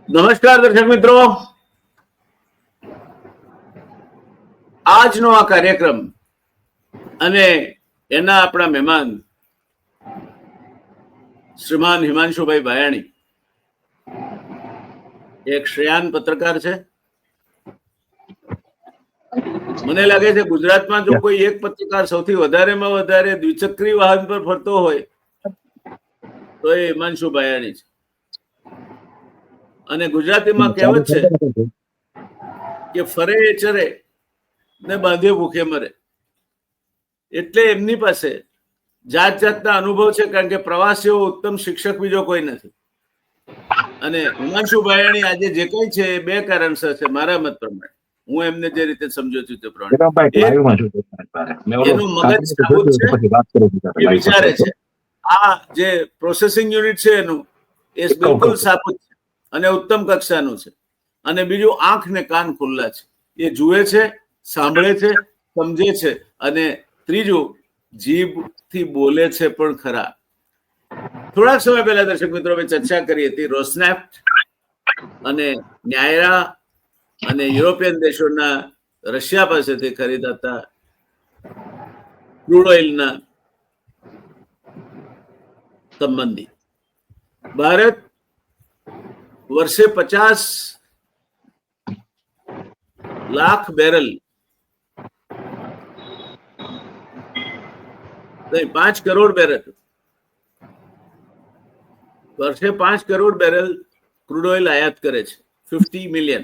નમસ્કાર દર્શક મિત્રો, આજનો આ કાર્યક્રમ અને એના આપણા મહેમાન શ્રીમાન હિમાંશુભાઈ ભાયાણી એક શ્રેયાન પત્રકાર છે. મને લાગે છે ગુજરાતમાં જો કોઈ એક પત્રકાર સૌથી વધારેમાં વધારે દ્વિચક્રી વાહન પર ફરતો હોય તો એ હિમાંશુ ભાયાણી છે. અને ગુજરાતીમાં કહેવત છે કે ફરે એ ચરે ને બાંધે ભૂખે મરે. એટલે એમની પાસે જાત જાતના અનુભવ છે, કારણ કે પ્રવાસ જેવો ઉત્તમ શિક્ષક બીજો કોઈ નથી. અને હિમાંશુ ભાયાણી આજે જે કઈ છે એ બે કારણસર છે મારા મત પ્રમાણે. હું એમને જે રીતે સમજુ છું તે પ્રમાણે એનું મગજ સાબુત છે, એ વિચારે છે. આ જે પ્રોસેસિંગ યુનિટ છે એનું એ બિલકુલ સાબુત છે અને ઉત્તમ કક્ષાનું છે. અને બીજું આંખ ને કાન ખુલ્લા છે, એ જુએ છે, સાંભળે છે, સમજે છે. અને ત્રીજું જીભથી બોલે છે પણ ખરા. થોડાક સમય પહેલા દર્શક મિત્રો અમે ચર્ચા કરી હતી રોસનેફ્ટ અને ન્યાયરા અને યુરોપિયન દેશોના રશિયા પાસેથી ખરીદાતા ક્રૂડ ઓઇલના સંબંધી. ભારત વર્ષે 50 લાખ બેરલ, નહીં 5 કરોડ બેરલ, વર્ષે 5 કરોડ બેરલ ક્રૂડ ઓઇલ આયાત કરે છે, 50 મિલિયન.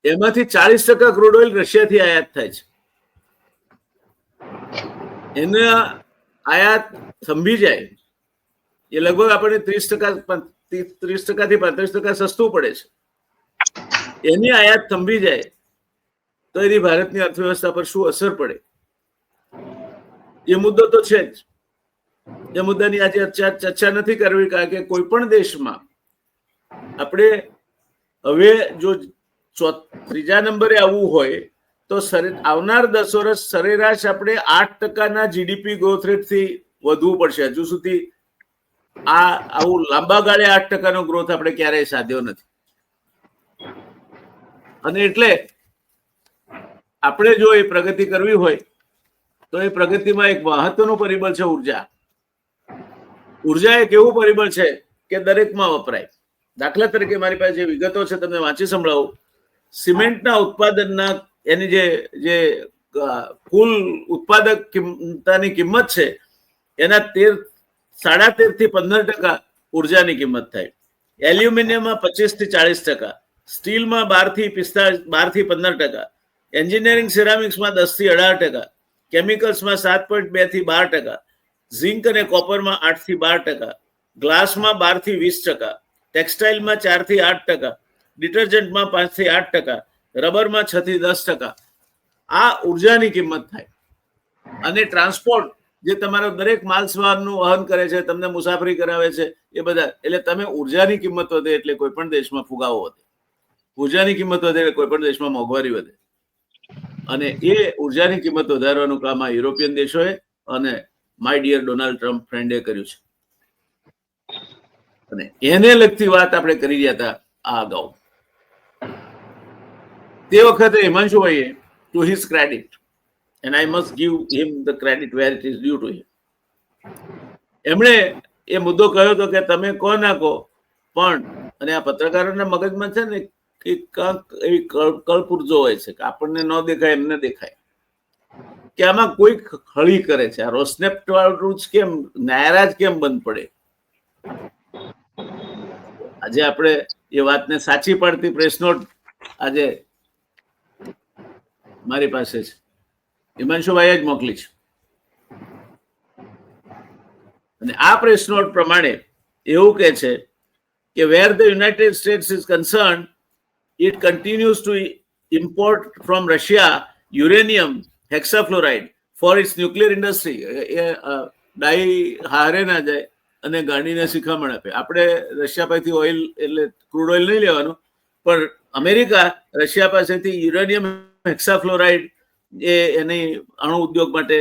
એમાંથી 40% ક્રૂડ ઓઇલ રશિયાથી આયાત થાય છે. એના આયાત થંભી જાય એ લગભગ આપણને 30% થી 35% સસ્તું પડે છે. એની આયાત થંભી જાય તો એની ભારતની અર્થવ્યવસ્થા પર શું અસર પડે એ મુદ્દો તો છે જ. એ મુદ્દાની આજે ચર્ચા નથી કરવી, કારણ કે કોઈ પણ દેશમાં આપણે હવે જો ત્રીજા નંબરે આવવું હોય તો આવનાર 10 વર્ષ સરેરાશ આપણે 8% જીડીપી ગ્રોથ રેટથી વધવું પડશે. હજુ સુધી આવું લાંબા ગાળે 8% ગ્રોથ આપણે ક્યારેય સાધ્યો નથી. અને એટલે આપણે જો એ પ્રગતિ કરવી હોય તો એ પ્રગતિમાં એક મહત્વનું પરિબળ છે ઉર્જા. ઉર્જા એક એવું પરિબળ છે કે દરેકમાં વપરાય. દાખલા તરીકે મારી પાસે જે વિગતો છે તમને વાંચી સંભળાવું. સિમેન્ટના ઉત્પાદનના એની જે કુલ ઉત્પાદકતાની કિંમત છે એના 13.5 થી 15% ઉર્જાની કિંમત થાય. એલ્યુમિનિયમમાં 25 થી 40%, સ્ટીલમાં 12 થી 15%, એન્જિનિયરિંગ સિરામિક્સમાં 10 થી 18%, કેમિકલ્સમાં 7.2 થી 12%, ઝિંક અને કોપરમાં 8 થી 12%, ગ્લાસમાં 12 થી 20%, ટેક્સટાઇલમાં 4 થી 8%, ડિટર્જન્ટમાં 5 થી 8%, રબરમાં 6 થી 10%. આ ઉર્જાની કિંમત થાય. અને ટ્રાન્સપોર્ટ જે તમારો દરેક માલ સામાનનું વહન કરે છે, તમને મુસાફરી કરાવે છે, એ બધા. એટલે તમે ઉર્જાની કિંમત વધે એટલે કોઈ પણ દેશમાં ફુગાવો વધે. ઉર્જાની કિંમત વધે એટલે કોઈ પણ દેશમાં મોંઘવારી વધે. અને એ ઉર્જાની કિંમત વધારવાનું કામ આ યુરોપિયન દેશોએ અને માય ડિયર ડોનાલ્ડ ટ્રમ્પ ફ્રેન્ડે કર્યું છે. અને એને લગતી વાત આપણે કરી રહ્યા હતા આ અગાઉ. તે વખતે હિમાંશુભાઈએ, to his credit, and I must give him the credit where it is due to him, એમણે એ મુદ્દો કહ્યો હતો કે તમે કહો ના કહો પણ, અને આ પત્રકારોના મગજમાં છે ને એવી કળપુરજો હોય છે કે આપણને ન દેખાય એમને દેખાય, કે આમાં કોઈ હળી કરે છે. આ રોસનેફ્ટ વાળું જ કેમ, નાયરા જ કેમ બંધ પડે. આજે આપણે એ વાતને સાચી પાડતી પ્રેસ નોટ આજે મારી પાસે છે, હિમાંશુભાઈએ જ મોકલી છે. અને આ પ્રેસ નોટ પ્રમાણે એવું કહે છે કે where the United States is concerned, it continues to import from Russia uranium hexafluoride for its nuclear industry. ડાઈ હારે ના જાય અને ગાડીને શિખામણ આપે. આપણે રશિયા પાસેથી ઓઇલ એટલે ક્રૂડ ઓઇલ નહીં લેવાનું, પણ અમેરિકા રશિયા પાસેથી યુરેનિયમ હેક્સાફ્લોરાઇડ એની અણુ ઉદ્યોગ માટે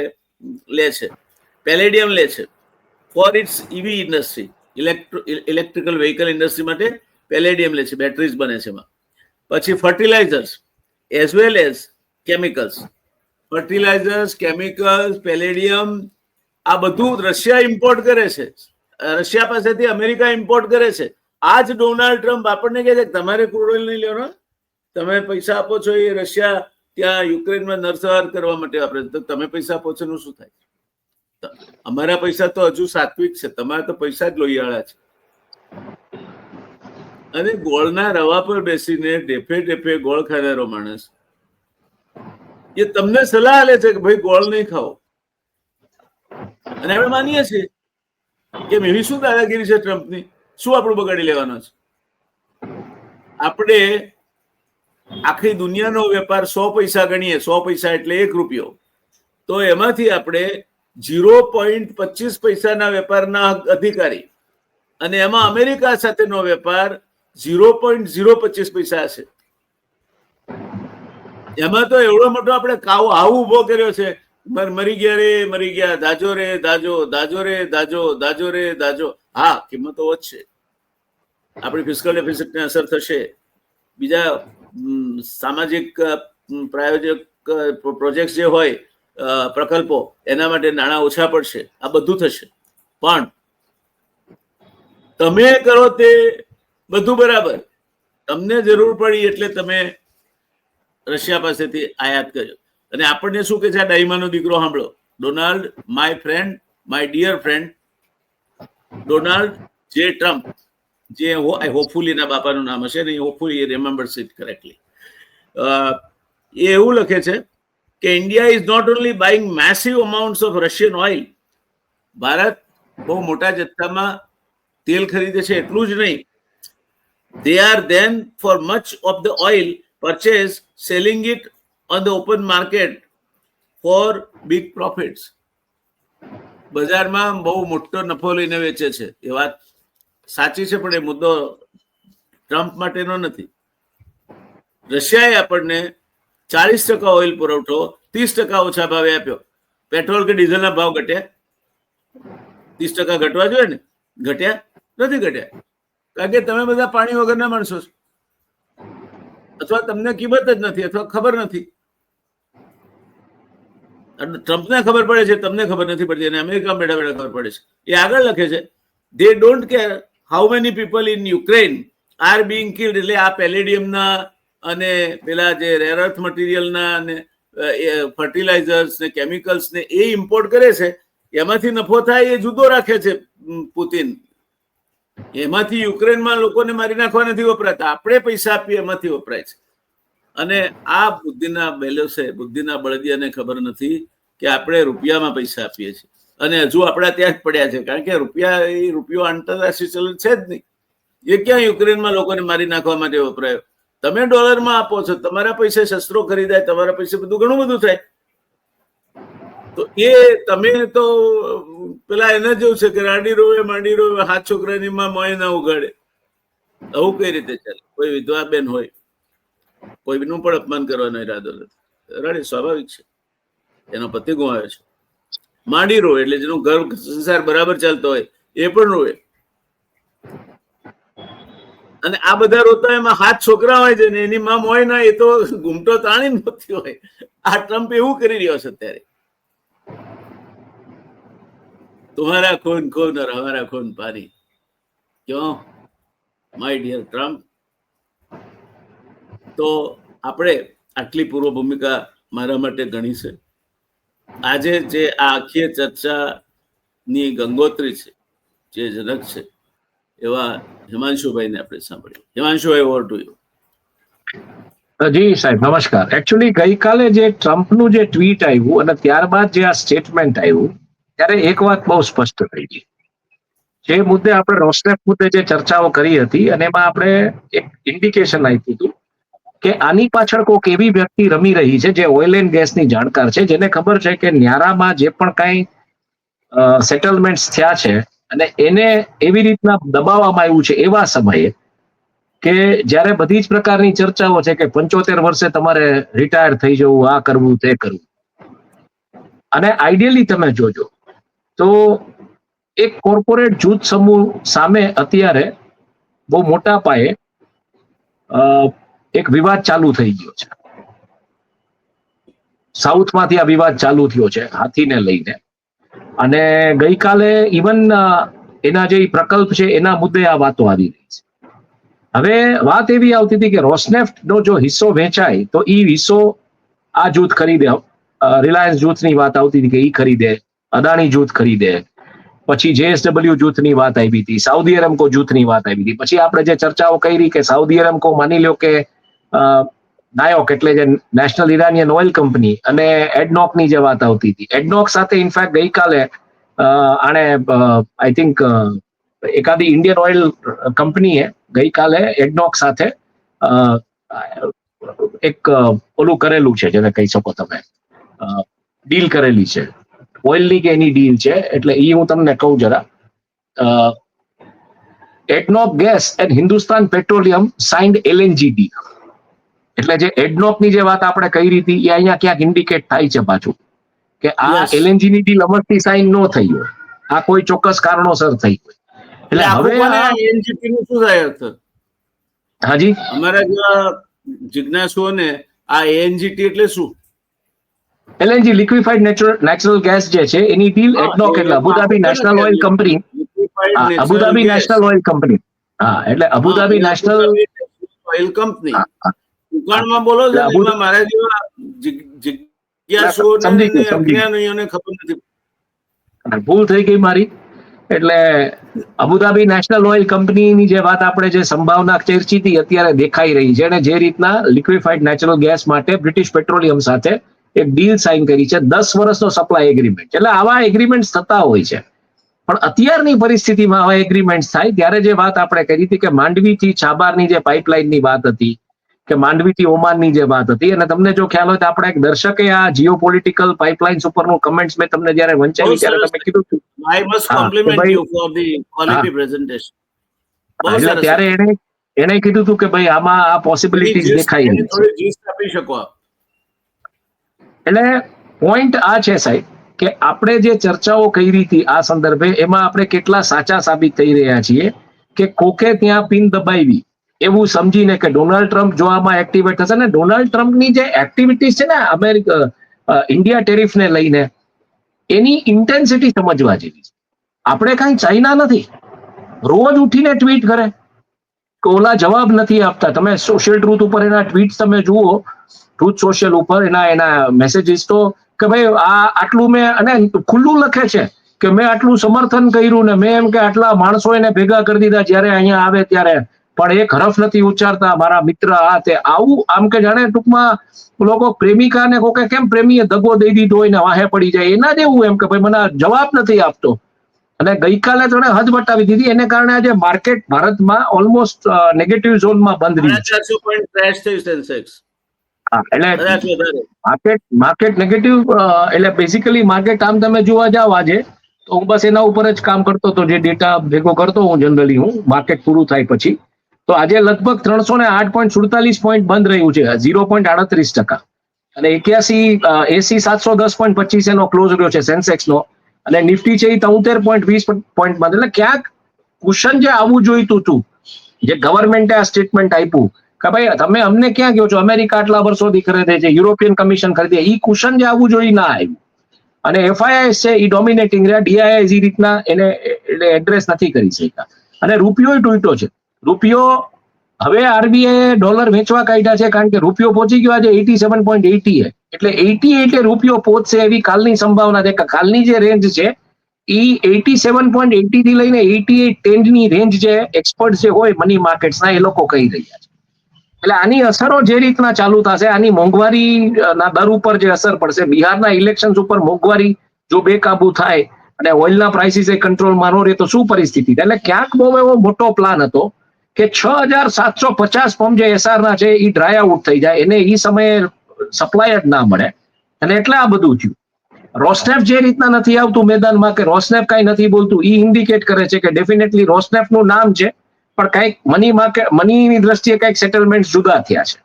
લે છે, પેલેડિયમ લે છે for its EV industry. Electrical vehicle industry માટે પેલેડિયમ લે છે, બેટરીઝ બને છે એમાં. પછી fertilisers as well as chemicals. Fertilisers, chemicals, palladium, આ બધું રશિયા ઇમ્પોર્ટ કરે છે. રશિયા પાસેથી અમેરિકા ઇમ્પોર્ટ કરે છે. આજ ડોનાલ્ડ ટ્રમ્પ આપણને કહે છે કે તમારે ક્રૂડ ઓઇલ નહીં લેવાનો, તમે પૈસા આપો છો એ રશિયા ત્યાં યુક્રેનમાં નરસંહાર કરવા માટે વાપરે, તો તમે પૈસા આપો છો એનું શું થાય? અમારા પૈસા તો હજુ સાત્વિક છે, તમારા તો પૈસા જ લોહિયાળા છે. અને ગોળના રવા પર બેસીને ઢેફે ઢેફે ગોળ ખાનારો માણસ એ તમને સલાહ લે છે કે ભાઈ ગોળ નહીં ખાઓ, અને આપણે માનીએ છીએ કે એવી શું દાદાગીરી છે ટ્રમ્પની, શું આપણું બગાડી લેવાનો છે? આપણે આખી દુનિયાનો વેપાર 100 પૈસા ગણીએ, 100 પૈસા એટલે 1 રૂપિયો, તો એમાંથી આપણે 0.25 પૈસાના વેપારના અધિકારી, અને એમાં અમેરિકા સાથેનો વેપાર 0.025 પૈસા છે. એમાં તો એવડો મોટો આપણે હાવ ઉભો કર્યો છે, મરી ગયા રે મરી ગયા, દાજો રે દાજો, દાજો રે દાજો, દાજો રે દાજો. હા, કિંમતો વધશે, આપણી ફિસ્કલ ડેફિસિટને અસર થશે, બીજા સામાજિક પ્રાયોજક પ્રોજેક્ટ જે હોય, પ્રકલ્પો, એના માટે નાણાં ઓછા પડશે, આ બધું થશે. પણ તમે કરો તે બધું બરાબર, તમને જરૂર પડી એટલે તમે રશિયા પાસેથી આયાત કર્યો. અને આપણને શું કે છે આ ડાઈમાનો દીકરો, સાંભળો, Donald my friend, my dear friend Donald J Trump, જે હોપફુલી ના બાપાનું નામ હશે ને, હોપફુલી રિમેમ્બર્સ ઇટ કરેક્ટલી, એ એવું લખે છે કે India is not only buying massive amounts of Russian oil. Bharat બહુ મોટા જથ્થામાં તેલ ખરીદે છે, એટલું જ નહીં, they are then for much of the oil purchase selling it on the open market for big profits. બજારમાં બહુ મોટો નફો લઈને વેચે છે. એ વાત સાચી છે, પણ એ મુદ્દો ટ્રમ્પ માટેનો નથી. રશિયાએ આપણને 40% ઓઇલ પુરવઠો 30% ઓછા ભાવે આપ્યો. પેટ્રોલ કે ડીઝલના ભાવ ઘટ્યા? 30% ઘટવા જોઈએ ને, ઘટ્યા નથી. ઘટ્યા કારણ કે તમે બધા પાણી વગરના માણસો છો, અથવા તમને કિંમત જ નથી, અથવા ખબર નથી. ટ્રમ્પને ખબર પડે છે, તમને ખબર નથી પડતી, અને અમેરિકા બેઠા બેઠા ખબર પડે છે. એ આગળ લખે છે, they don't care how many people in Ukraine are being killed. એટલે આ પેલેડિયમના અને પેલા જે રેર અર્થ મટીરિયલના અને ફર્ટિલાઇઝર્સ ને કેમિકલ્સ ને એ ઇમ્પોર્ટ કરે છે, એમાંથી નફો થાય એ જુદો રાખે છે પુતિન. એમાંથી યુક્રેનમાં લોકોને મારી નાખવા નથી વપરાતા, આપણે પૈસા આપીએ એમાંથી વપરાય છે. અને આ બુદ્ધિના બેલો છે, બુદ્ધિના બળદિયાને ખબર નથી કે આપણે રૂપિયામાં પૈસા આપીએ છીએ, અને હજુ આપણા ત્યાં જ પડ્યા છે. કારણ કે રૂપિયો આંતરરાષ્ટ્રીય ચલણ છે જ નહીં. એ ક્યાં યુક્રેનમાં લોકોને મારી નાખવા માટે વપરાયો? તમે ડોલરમાં આપો છો, તમારા પૈસે શસ્ત્રો ખરીદાય, તમારા પૈસે બધું ઘણું બધું થાય. તો એ તમે તો પેલા એના જેવું છે કે રાડી રોવે માંડી રોવે, હાથ છોકરાની માં મોય ના ઉગાડે. આવું કઈ રીતે ચાલે? કોઈ વિધવા બેન હોય, કોઈનું પણ અપમાન કરવાનો ઈરાદો નથી, રડે, સ્વાભાવિક છે. એનો પતિ ગુમાવ્યો છે, માંડી રોવે, એટલે જેનું ઘર સંસાર બરાબર ચાલતો હોય એ પણ રોવે. અને આ બધા રોતા એમાં હાથ છોકરા હોય છે ને એની માં મોય ના, એ તો ઘૂમટો તાણી નહોતી હોય. આ ટ્રમ્પ એવું કરી રહ્યો છે અત્યારે. तुम्हारा खून खून और हमारा खून पानी. क्यों माय डियर ट्रम्प? તો આપણે આટલી પૂર્વ ભૂમિકા મારા માટે ઘણી છે. આજે જે આ આખી ચર્ચાની ગંગોત્રી છે, જે જનક છે, એવા હિમાંશુભાઈને આપણે સાંભળ્યું. હિમાંશુભાઈ, ઓવર ટુ યુ. જી સાહેબ, નમસ્કાર. એકચ્યુઅલી ગઈકાલે જે ટ્રમ્પનું જે ટ્વીટ આવ્યું અને ત્યારબાદ જે આ સ્ટેટમેન્ટ આવ્યું, ત્યારે એક વાત બહુ સ્પષ્ટ થઈ ગઈ. જે મુદ્દે આપણે રોસનેફ મુદ્દે જે ચર્ચાઓ કરી હતી, અને એમાં આપણે એક ઇન્ડિકેશન આપ્યું હતું કે આની પાછળ કોઈક એવી વ્યક્તિ રમી રહી છે જે ઓઇલ એન્ડ ગેસની જાણકાર છે, જેને ખબર છે કે ન્યારામાં જે પણ કાંઈ સેટલમેન્ટ થયા છે અને એને એવી રીતના દબાવવામાં આવ્યું છે એવા સમયે કે જ્યારે બધી જ પ્રકારની ચર્ચાઓ છે કે 75 વર્ષે તમારે રિટાયર થઈ જવું, આ કરવું, તે કરવું. અને આઈડિયલી તમે જોજો તો એક કોર્પોરેટ જૂથ સમૂહ સામે અત્યારે બહુ મોટા પાયે એક વિવાદ ચાલુ થઈ ગયો છે. સાઉથમાંથી આ વિવાદ ચાલુ થયો છે હાથીને લઈને, અને ગઈકાલે ઇવન એના જે પ્રકલ્પ છે એના મુદ્દે આ વાતો આવી રહી છે. હવે વાત એવી આવતી હતી કે રોસનેફ્ટ નો જો હિસ્સો વેચાય તો એ હિસ્સો આ જૂથ ખરીદે. રિલાયન્સ જૂથની વાત આવતી હતી કે એ ખરીદે, અદાણી જૂથ ખરીદે, પછી JSW જૂથની વાત આવી હતી, સાઉદી અરેમકો જૂથની વાત આવી હતી. પછી આપણે જે ચર્ચાઓ કરી કે સાઉદી અરેમકો માની લો કે નાયોક એટલે જે નેશનલ ઇરાનિયન ઓઇલ કંપની અને એડનોકની જે વાત આવતી હતી. એડનોક સાથે ઇનફેક્ટ ગઈકાલે આણે આઈ થિંક એકાદી ઇન્ડિયન ઓઇલ કંપનીએ ગઈકાલે એડનોક સાથે એક ઓલું કરેલું છે, જેને કહી શકો તમે ડીલ કરેલી છે. ઓઇલની કે એની ડીલ છે, એટલે એ હું તમને કહું જરા. ADNOC gas and Hindustan Petroleum signed LNG deal. એટલે જે એડનોકની જે વાત આપણે કરી હતી એ અહીંયા ક્યાંક ઇન્ડિકેટ થાય છે પાછું કે આ LNG ની ડીલ અમરથી સાઇન ન થઈ હોય, આ કોઈ ચોક્કસ કારણોસર થઈ હોય. એટલે હવે એનજીટી નું શું થાય અર્થ? હાજી, અમારા જેવા જિજ્ઞાસુઓને આ એનજીટી એટલે શું? LNG લિક્વિફાઈડ નેચરલ ગેસ જે છે એની ડીલ એડનોક એટલે Abu Dhabi national oil company. Abu Dhabi national oil company. હા, એટલે અબુધાબી નેશનલ ઓઇલ કંપની. દુકાનમાં બોલો છો, મારા જેવા જિજ્ઞાસુઓને અજ્ઞાનીઓને ખબર નથી. ભૂલ થઈ ગઈ મારી. એટલે અબુધાબી નેશનલ ઓઇલ કંપનીની જે વાત આપણે જે સંભાવના ચર્ચી હતી અત્યારે દેખાઈ રહી છે, અને જે રીતના લિક્વિફાઈડ નેચરલ ગેસ માટે બ્રિટિશ પેટ્રોલિયમ સાથે એક ડીલ સાઇન કરી છે, 10 વર્ષનો સપ્લાય એગ્રીમેન્ટ. એટલે આવા એગ્રીમેન્ટ થતા હોય છે, પણ અત્યારની પરિસ્થિતિમાં આવા એગ્રીમેન્ટ થાય ત્યારે જે વાત આપણે કરી હતી કે માંડવીથી છાબારની જે પાઇપલાઇનની વાત હતી, કે માંડવીથી ઓમાનની જે વાત હતી, અને તમને જો ખ્યાલ હોય તો આપણે એક દર્શકે આ જીઓપોલિટિકલ પાઇપલાઇન્સ ઉપરનું કમેન્ટ્સ મેં તમને જયારે વંચાવી ત્યારે તમે કીધું હતું. I must compliment you for the quality presentation. એટલે ત્યારે એને કીધું હતું કે ભાઈ આમાં આ પોસિબિલિટીઝ દેખાઈ રહી છે. થોડી જીસ્ટ આપી શકો આપ? એટલે પોઈન્ટ આ છે સાહેબ કે આપણે જે ચર્ચાઓ કરી હતી આ સંદર્ભે એમાં આપણે કેટલા સાચા સાબિત થઈ રહ્યા છીએ કે કોકે ત્યાં પિન દબાવી એવું સમજીને કે ડોનાલ્ડ ટ્રમ્પ જો આમાં એક્ટિવેટ થશે, ને ડોનાલ્ડ ટ્રમ્પની જે એક્ટિવિટીઝ છે ને ઇન્ડિયા ટેરિફને લઈને, એની ઇન્ટેન્સિટી સમજવા જેવી છે. આપણે કઈ ચાઇના નથી. રોજ ઉઠીને ટ્વીટ કરે કે ઓલા જવાબ નથી આપતા. તમે સોશિયલ ટ્રુથ ઉપર એના ટ્વીટ તમે જુઓ, ટ્રુથ સોશિયલ ઉપર એના મેસેજીસ, તો કે ભાઈ આ આટલું મેં, અને ખુલ્લું લખે છે કે મેં આટલું સમર્થન કર્યું ને મેં એમ કે આટલા માણસો એને ભેગા કરી દીધા જ્યારે અહીંયા આવે ત્યારે, પણ એક હરફ નથી ઉચ્ચારતા મારા મિત્ર. આ તે આવું આમ કે જાણે ટૂંકમાં લોકો પ્રેમિકાને કોકે કેમ પ્રેમીએ દગો દઈ દીધો હોય ને વાહે પડી જાય એના જેવું, એમ કે ભાઈ મને જવાબ નથી આપતો. અને ગઈકાલે તો હદ વટાવી દીધી. એને કારણે આજે માર્કેટ ભારતમાં ઓલમોસ્ટ નેગેટિવ ઝોનમાં બંધ રહ્યું છે. 400 પોઈન્ટ ક્રેશ થયું સેન્સેક્સ. એટલે માર્કેટ નેગેટિવ, એટલે બેઝિકલી માર્કેટ આમ તમે જોવા જાવ આજે તો હું બસ એના ઉપર જ કામ કરતો હતો, જે ડેટા ભેગો કરતો હું જનરલી માર્કેટ પૂરું થાય પછી. તો આજે લગભગ 308.47 પોઈન્ટ બંધ રહ્યું છે, 0.38%. અને 80 710.25 એનો ક્લોઝ રહ્યો છે સેન્સેક્સ નો. અને નિફ્ટી છે એ 73.20 પોઈન્ટ બંધ. એટલે ક્યાંક કુશન જે આવવું જોઈતું હતું, જે ગવર્મેન્ટે આ સ્ટેટમેન્ટ આપ્યું કે ભાઈ તમે અમને ક્યાં કહો છો, અમેરિકા આટલા વર્ષોથી ખરીદે છે, યુરોપિયન કમિશન ખરીદે, એ કુશન જે આવવું જોઈએ ના આવ્યું. અને FIIs છે એ ડોમિનેટિંગ રહ્યા, DIIs એ રીતના એને એડ્રેસ નથી કરી શક્યા. અને રૂપિયો તૂટ્યો છે. રૂપિયો હવે RBI ડોલર વેચવા કાઢ્યા છે, કારણ કે રૂપિયો પહોંચી ગયો આજે 87.80. એટલે 88 રૂપિયો પહોંચશે એવી કાલની સંભાવના છે. કે કાલની જે રેન્જ છે એ 87.80 થી લઈને 88.10 ની રેન્જ જે એક્સપર્ટ જે હોય મની માર્કેટ્સના એ લોકો કહી રહ્યા છે. એટલે આની અસરો જે રીતના ચાલુ થશે, આની મોંઘવારી ના દર ઉપર જે અસર પડશે, બિહારના ઇલેક્શન ઉપર મોંઘવારી જો બેકાબુ થાય અને ઓઇલના પ્રાઇસીસ એ કંટ્રોલમાં ન રહે તો શું પરિસ્થિતિ? એટલે ક્યાંક બહુ એવો મોટો પ્લાન હતો કે 6,750 પંપ જે SR ના છે એ ડ્રાય આઉટ થઈ જાય, એને એ સમયે સપ્લાય જ ના મળે, અને એટલે આ બધું થયું. રોસનેફ જે રીતના નથી આવતું મેદાનમાં, કે રોસનેફ કઈ નથી બોલતું, એ ઇન્ડિકેટ કરે છે કે ડેફિનેટલી રોસનેફ નું નામ છે પણ કઈક મનીની દ્રષ્ટિએ કઈક સેટલમેન્ટ જુદા થયા છે.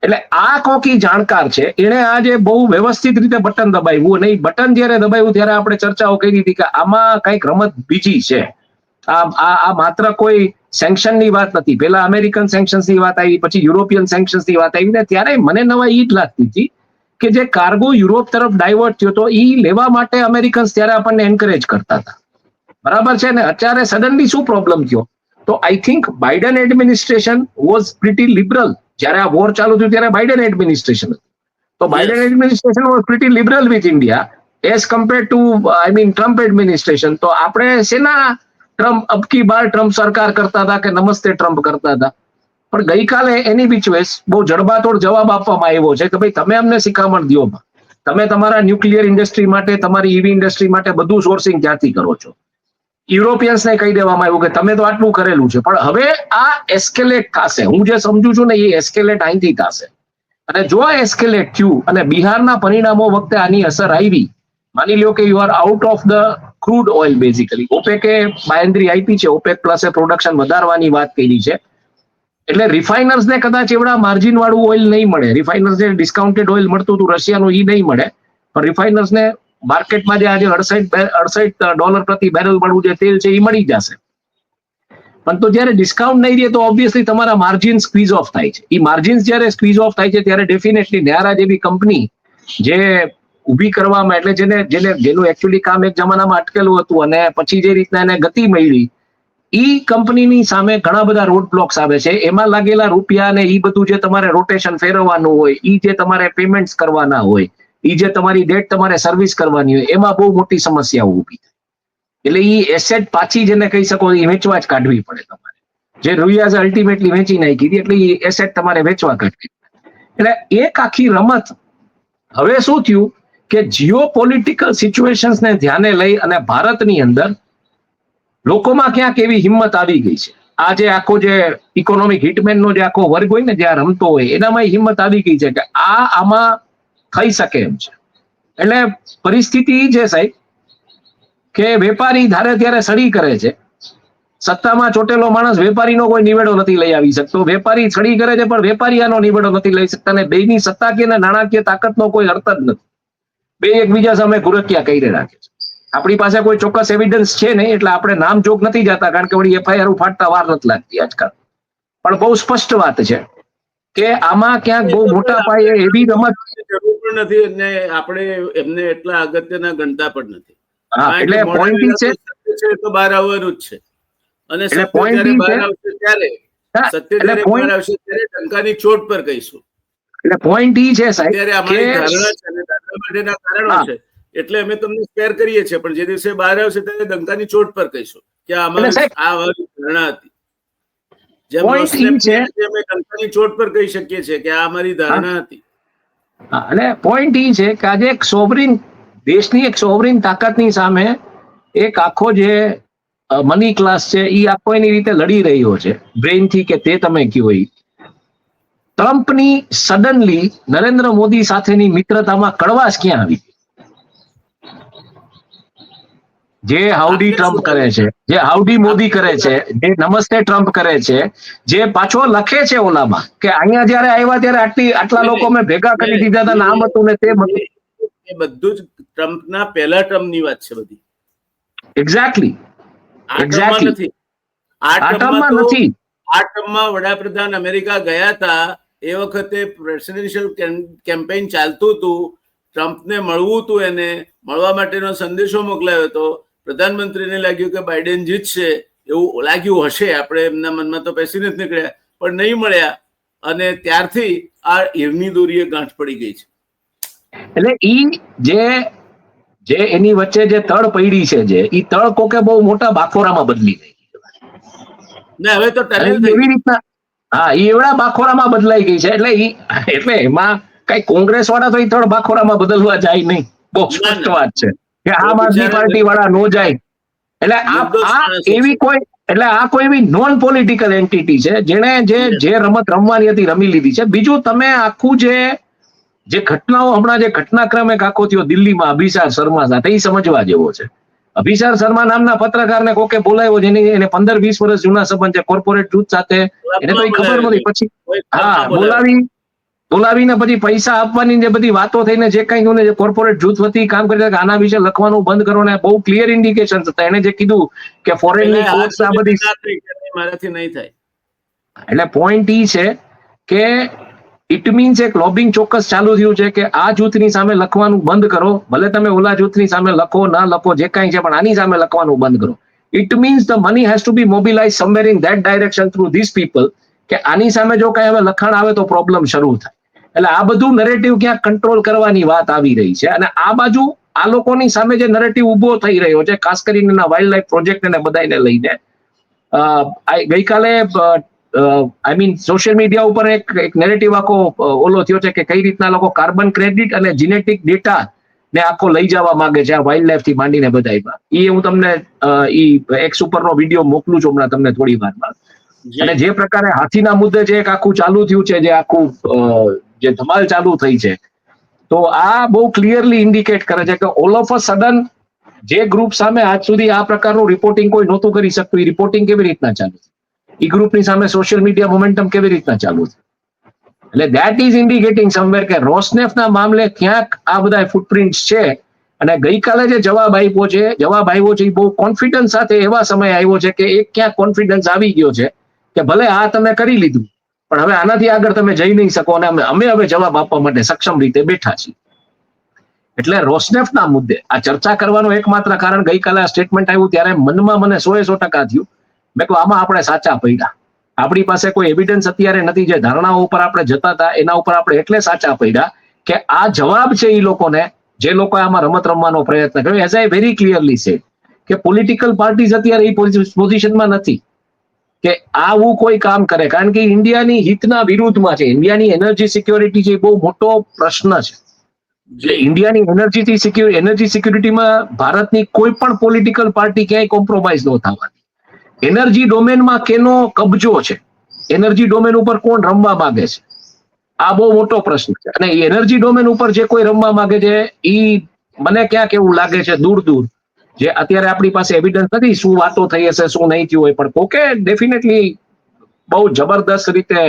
એટલે આ કોકી જાણકાર છે, એણે આજે બહુ વ્યવસ્થિત રીતે બટન દબાવ્યું, અને એ બટન જયારે દબાવ્યું ત્યારે આપણે ચર્ચાઓ કરી હતી કે આમાં કઈક રમત બીજી છે. આ માત્ર કોઈ સેન્કશન ની વાત નથી. પેલા અમેરિકન સેન્કશન ની વાત આવી, પછી યુરોપિયન સેન્કશન ની વાત આવી, ને ત્યારે મને નવાઈ ઈ જ લાગતી હતી કે જે કાર્ગો યુરોપ તરફ ડાયવર્ટ થયો હતો એ લેવા માટે અમેરિકન્સ ત્યારે આપણને એન્કરેજ કરતા હતા, બરાબર છે ને. અત્યારે સડનલી શું પ્રોબ્લેમ થયો? તો I think Biden administration was pretty liberal. જ્યારે આ વોર ચાલુ થયું ત્યારે બાઇડન એડમિનિસ્ટ્રેશન હતું, તો Biden administration was pretty liberal with India as compare to I mean Trump administration. તો આપણે શેના ટ્રમ્પ અબકી બાર ટ્રમ્પ સરકાર કરતા હતા કે નમસ્તે ટ્રમ્પ કરતા હતા? પણ ગઈકાલે એની બીચવેસ બહુ જડબાતોડ જવાબ આપવામાં આવ્યો છે કે ભાઈ તમે અમને શિખામણ દો, તમે તમારા ન્યુક્લિયર ઇન્ડસ્ટ્રી માટે, તમારી ઈવી ઇન્ડસ્ટ્રી માટે બધું સોર્સિંગ ક્યાંથી કરો છો. યુરોપિયન્સને કહી દેવામાં આવ્યું કે તમે તો આટલું કરેલું છે, પણ હવે આ એસ્કેલેટ થશે. હું જે સમજુ છું ને એ એસ્કેલેટ અહીંથી થશે, અને જો આ એસ્કેલેટ થયું અને બિહારના પરિણામો વખતે આની અસર આવી, માની લ્યો કે you are out of the crude oil, basically ઓપેકે બાંયધરી આપી છે, ઓપેક પ્લસે પ્રોડક્શન વધારવાની વાત કરી છે, એટલે રિફાઇનર્સને કદાચ એવડા માર્જિન વાળું ઓઇલ નહીં મળે. રિફાઇનર્સને ડિસ્કાઉન્ટેડ ઓઇલ મળતું હતું રશિયાનું, એ નહીં મળે, પણ રિફાઇનર્સને માર્કેટમાં જે આજે $68 પ્રતિ બેરલ વાળું જે તેલ છે એ મળી જશે. પણ તો જયારે ડિસ્કાઉન્ટ નહીં રહે તો ઓબ્વિયસલી તમારા માર્જિન સ્ક્વીઝ ઓફ થાય છે. એ માર્જિન્સ જયારે સ્ક્વીઝ ઓફ થાય છે ત્યારે ડેફિનેટલી ન્યારા જેવી કંપની જે ઊભી કરવામાં, એટલે જેનું એકચ્યુઅલી કામ એક જમાનામાં અટકેલું હતું અને પછી જે રીતના એને ગતિ મળી, ઈ કંપનીની સામે ઘણા બધા રોડ બ્લોક્સ આવે છે. એમાં લાગેલા રૂપિયા અને ઈ બધું જે તમારે રોટેશન ફેરવવાનું હોય, ઈ જે તમારે પેમેન્ટ્સ કરવાના હોય, ઈ જે તમારી ડેટ તમારે સર્વિસ કરવાની હોય, એમાં બહુ મોટી સમસ્યાઓ ઊભી થાય. એટલે ઈ એસેટ પાછી જેને કહી શકો એ વેચવા જ કાઢવી પડે તમારે. જે રૂપિયા અલ્ટિમેટલી વેચી નાખી હતી એટલે એ એસેટ તમારે વેચવા કાઢવી. એટલે એક આખી રમત. હવે શું થયું કે જીઓ પોલિટિકલ સિચ્યુએશન્સને ધ્યાને લઈ અને ભારતની અંદર લોકોમાં ક્યાંક એવી હિંમત આવી ગઈ છે. આ જે આખો જે ઇકોનોમિક હિટમેનનો જે આખો વર્ગ હોય ને, જ્યાં રમતો હોય, એનામાં હિંમત આવી ગઈ છે કે આમાં થઈ શકે એમ છે. એટલે પરિસ્થિતિ એ છે સાહેબ કે વેપારી ધારે ત્યારે સડી કરે છે. સત્તામાં ચોટેલો માણસ વેપારીનો કોઈ નિવેડો નથી લઈ આવી શકતો. વેપારી સડી કરે છે પણ વેપારી આનો નિવેડો નથી લઈ શકતા, અને બેની સત્તાકીય અને નાણાકીય તાકાતનો કોઈ અર્થ જ નથી. બે એકબીજા સામે ગુરકિયા કરી રાખે છે. આપણી પાસે કોઈ ચોક્કસ એવિડન્સ છે નહીં, એટલે આપણે નામ જોગ નથી જતા, કારણ કે વળી એફઆઈઆર ફાટતા વાર નથી લાગતી આજકાલ. પણ બહુ સ્પષ્ટ વાત છે કે આમાં ક્યાંક બહુ મોટા પાયે એવી રમત જરૂર પણ નથી, અને આપણે એમને એટલા અગત્યના ગણતા પણ નથી. હા, એટલે પોઈન્ટ ઈ છે તો બહાર આવવાનું જ છે, અને સત્ય point જ્યારે ઈ બહાર છે. આવશે ત્યારે સત્ય એટલે જ્યારે બહાર આવશે ત્યારે ટંકાની ચોટ પર કહીશું. એટલે પોઈન્ટ ઈ છે સાહેબ અત્યારે અમારી ધારણા છે અને ધારણા માટેના કારણો છે, એટલે અમે તમને શેર કરીએ છીએ, પણ જે દિવસે બહાર આવશે ત્યારે ડંકાની ચોટ પર કહીશું કે અમારી ધારણા હતી. જેમ અમે ડંકાની ચોટ પર કહી શકીએ છીએ કે આ અમારી ધારણા હતી. અને પોઈન્ટ ઈ છે કે આજે એક સોવરિન દેશની એક સોવરિન તાકાતની સામે એક આખો જે મની ક્લાસ છે એ આખો એની રીતે લડી રહ્યો છે બ્રેઇનથી, કે તે તમે કયો એ ટ્રમ્પની સડનલી નરેન્દ્ર મોદી સાથેની મિત્રતામાં કડવાશ ક્યાં આવી? જે હાઉડી ટ્રમ્પ કરે છે, જે હાઉડી મોદી કરે છે, જે નમસ્તે ટ્રમ્પ કરે છે, જે પાછો લખે છે ઓલામાં કે અહીંયા જયારે આવ્યા ત્યારે આટલા લોકો મેં ભેગા કરી દીધા હતા, નામ હતું ને તે બધું. એ બધું જ ટ્રમ્પના પહેલા ટર્મની વાત છે બધી. એક્ઝેક્ટલી આ ટર્મમાં વડાપ્રધાન અમેરિકા ગયા હતા, એ વખતે પ્રેસિડેન્શિયલ કેમ્પેઇન ચાલતું હતું, ટ્રમ્પને મળવું હતું, એને મળવા માટેનો સંદેશો મોકલાયો હતો. પ્રધાનમંત્રીને લાગ્યું કે બાઇડન જીતશે એવું લાગ્યું હશે, આપણે એમના મનમાં તો પેસી નથી નીકળ્યા, પણ નહીં મળ્યા, અને ત્યારથી આ ઈરની દોરીએ ગાંઠ પડી ગઈ છે. એટલે ઈ જે એની વચ્ચે જે તળ પડી છે, જે ઈ તળ કોકે બહુ મોટા બાખોરામાં બદલી ગઈ ને હવે તો એવી રીતના. હા, એ એવડા બાખોરામાં બદલાઈ ગઈ છે. એટલે એમાં કઈ કોંગ્રેસ વાળા તો તળ બાખોરામાં બદલવા જાય નહીં, બહુ સ્પષ્ટ વાત છે કે આમ આદમી પાર્ટી વાળા નો જાય. એટલે આ કોઈ એવી નોન પોલિટિકલ એન્ટિટી છે જેને જે રમત રમવાની હતી રમી લીધી છે. બીજું, તમે આખું જે ઘટનાઓ હમણાં જે ઘટનાક્રમ એક આખો થયો દિલ્હીમાં અભિસાર શર્મા સાથે, એ સમજવા જેવો છે. અભિસાર શર્મા નામના પત્રકારને કોકે બોલાવ્યો, જેની એને 15-20 વર્ષ જૂના સંબંધ છે કોર્પોરેટ જૂથ સાથે, એને તો ખબર નથી. પછી બોલાવી બોલાવીને પછી પૈસા આપવાની જે બધી વાતો થઈને જે કઈ કોર્પોરેટ જૂથ વતી કામ કરી કે આના વિશે લખવાનું બંધ કરો ને બહુ ક્લિયર ઇન્ડિકેશન હતા. એને જે કીધું કે ફોરેનની કોર્ટ્સ આ બધી, મારાથી નહીં થાય. એટલે પોઈન્ટ ઈ છે કે ઇટ મીન્સ એક લોબિંગ ચોક્કસ ચાલુ થયું છે કે આ જૂથની સામે લખવાનું બંધ કરો. ભલે તમે ઓલા જૂથની સામે લખો ના લખો જે કાંઈ છે, પણ આની સામે લખવાનું બંધ કરો. It means the money has to be mobilise somewhere in that direction through this people, કે આની સામે જો કઈ હવે લખાણ આવે તો પ્રોબ્લેમ શરૂ થાય. એટલે આ બધું નરેટિવ ક્યાંક કંટ્રોલ કરવાની વાત આવી રહી છે. અને આ બાજુ આ લોકોની સામે જે નરેટિવ ઉભો થઈ રહ્યો છે, ખાસ કરીને વાઇલ્ડ લાઈફ પ્રોજેક્ટ ને બધાને લઈને, ગઈકાલે આઈ મીન સોશિયલ મીડિયા ઉપર એક નેરેટિવ આખો ઓલો થયો છે કે કઈ રીતના લોકો કાર્બન ક્રેડિટ અને જીનેટિક ડેટા ને આખો લઈ જવા માંગે છે આ વાઇલ્ડ લાઈફ થી માંડીને બધામાં. એ હું તમને એક્સ ઉપરનો વિડીયો મોકલું છું હમણાં તમને થોડી વારમાં. અને જે પ્રકારે હાથીના મુદ્દે જે એક આખું ચાલુ થયું છે, જે આખું જે ધમાલ ચાલુ થઈ છે, તો આ બહુ ક્લિયરલી ઇન્ડિકેટ કરે છે કે ઓલ ઓફ અ સડન જે ગ્રુપ સામે આજ સુધી આ પ્રકારનું રિપોર્ટિંગ કોઈ નહોતું કરી શકતું, એ રિપોર્ટિંગ કેવી રીતના ચાલુ છે, એ ગ્રુપની સામે સોશિયલ મીડિયા મોમેન્ટમ કેવી રીતના ચાલુ છે. એટલે ધેટ ઇઝ ઇન્ડિકેટિંગ સમવેર કે રોસનેફના મામલે ક્યાંક આ બધા ફૂટપ્રિન્ટ્સ છે. અને ગઈકાલે જે જવાબ આવ્યો છે એ બહુ કોન્ફિડન્સ સાથે એવા સમય આવ્યો છે કે એક ક્યાંક કોન્ફિડન્સ આવી ગયો છે કે ભલે આ તમે કરી લીધું, પણ હવે આનાથી આગળ તમે જઈ નહીં શકો અને અમે હવે જવાબ આપવા માટે સક્ષમ રીતે બેઠા છીએ. એટલે રોસનેફના મુદ્દે આ ચર્ચા કરવાનું એકમાત્ર કારણ ગઈકાલે આ સ્ટેટમેન્ટ આવ્યું ત્યારે મનમાં મને 100% થયું, મેં કહ્યું આમાં આપણે સાચા પડ્યા. આપણી પાસે કોઈ એવિડન્સ અત્યારે નથી. જે ધારણાઓ ઉપર આપણે જતા હતા એના ઉપર આપણે એટલે સાચા પડ્યા કે આ જવાબ છે એ લોકોને, જે લોકોએ આમાં રમત રમવાનો પ્રયત્ન કર્યો. As I very clearly said કે પોલિટિકલ પાર્ટીઝ અત્યારે એ પોઝિશનમાં નથી કે આવું કોઈ કામ કરે, કારણ કે ઇન્ડિયાની હિતના વિરુદ્ધમાં છે. ઇન્ડિયાની એનર્જી સિક્યોરિટી છે એ બહુ મોટો પ્રશ્ન છે. ઇન્ડિયાની એનર્જી સિક્યુરિટીમાં ભારતની કોઈ પણ પોલિટિકલ પાર્ટી ક્યાંય કોમ્પ્રોમાઇઝ ન થવાની. એનર્જી ડોમેનમાં કેનો કબજો છે, એનર્જી ડોમેન ઉપર કોણ રમવા માંગે છે, આ બહુ મોટો પ્રશ્ન છે. અને એનર્જી ડોમેન ઉપર જે કોઈ રમવા માંગે છે એ મને ક્યાંક એવું લાગે છે દૂર જે અત્યારે આપણી પાસે એવિડન્સ નથી શું વાતો થઈ હશે શું નહીં થયું હોય, પણ કોકે ડેફિનેટલી બહુ જબરદસ્ત રીતે